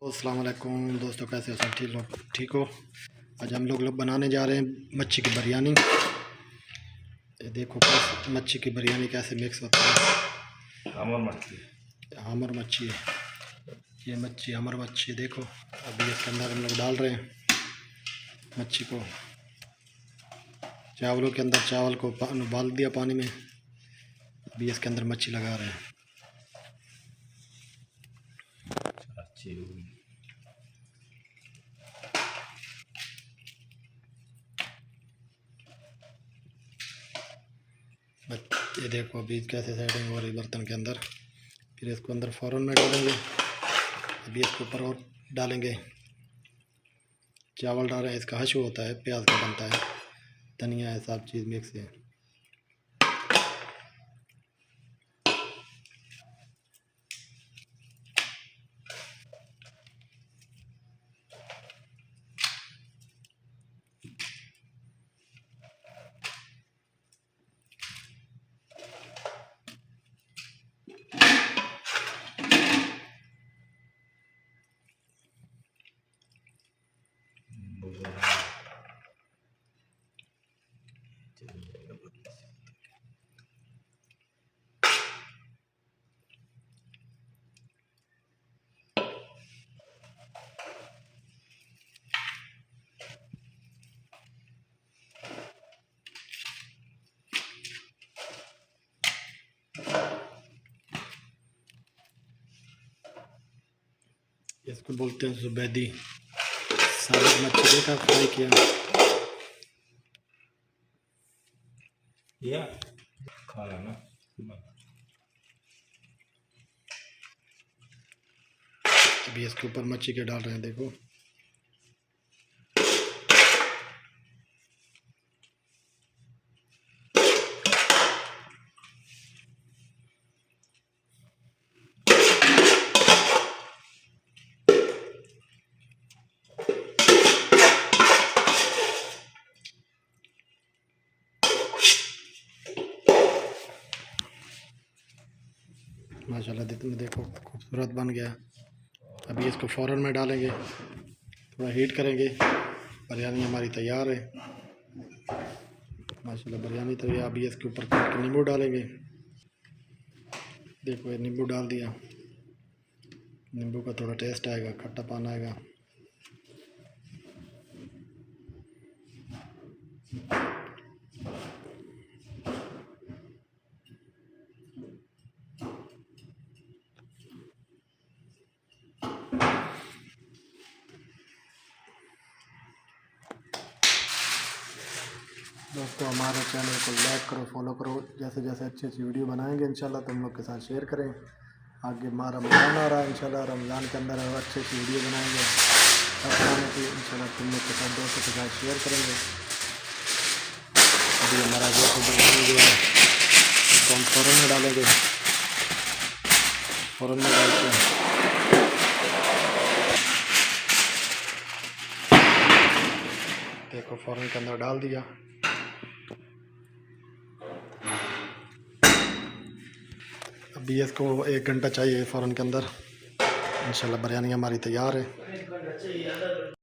अस्सलाम वालेकुम दोस्तों, कैसे हो? सब ठीक हो? आज हम लोग बनाने जा रहे हैं मच्छी की बिरयानी। ये देखो कैसे मच्छी की बिरयानी कैसे मिक्स होती है। हमर मच्छी ये मच्छी हमर मच्छी देखो। अभी इसके अंदर हम लोग डाल रहे हैं मच्छी को, चावलों के अंदर। चावल को उबाल दिया पानी में, अभी इसके अंदर मच्छी लगा रहे हैं। ये देखो अभी कैसे सेटिंग हो रही बर्तन के अंदर। फिर इसको अंदर फ़ौरन में डालेंगे। अभी इसके ऊपर और डालेंगे चावल। डाल रहे हैं, इसका हशू होता है, प्याज का बनता है, धनिया है, सब चीज़ मिक्स है। इसको बोलते हैं जुबैदी। साबित मच्छी देखा, फ्राई किया या खाना ना। अभी इसके ऊपर मच्छी के डाल रहे हैं, देखो। माशाल्लाह देखो खूबसूरत बन गया। अभी इसको फ़ौरन में डालेंगे, थोड़ा हीट करेंगे। बिरयानी हमारी तैयार है माशाल्लाह। बिरयानी तैयार। अभी इसके ऊपर नींबू डालेंगे। देखो ये नींबू डाल दिया। नींबू का थोड़ा टेस्ट आएगा, खट्टापन आएगा। दोस्तों हमारे चैनल को लाइक करो, फॉलो करो। जैसे जैसे अच्छी अच्छी वीडियो बनाएंगे इंशाल्लाह तुम लोग के साथ शेयर करें। आगे हमारा रमज़ान आ रहा है, इंशाल्लाह रमज़ान के अंदर हम अच्छी अच्छी वीडियो बनाएंगे। इंशाल्लाह तुम लोग के साथ दोस्तों के साथ शेयर करेंगे। अभी हमारा जो बनाएंगे इसको हम फ़ौरन में डालेंगे। फ़ौरन में डालते हैं, देखो फ़ौरन के अंदर डाल दिया। अभी इसको 1 घंटा चाहिए फ़ौरन के अंदर। इंशाल्लाह बिरयानी हमारी तैयार है।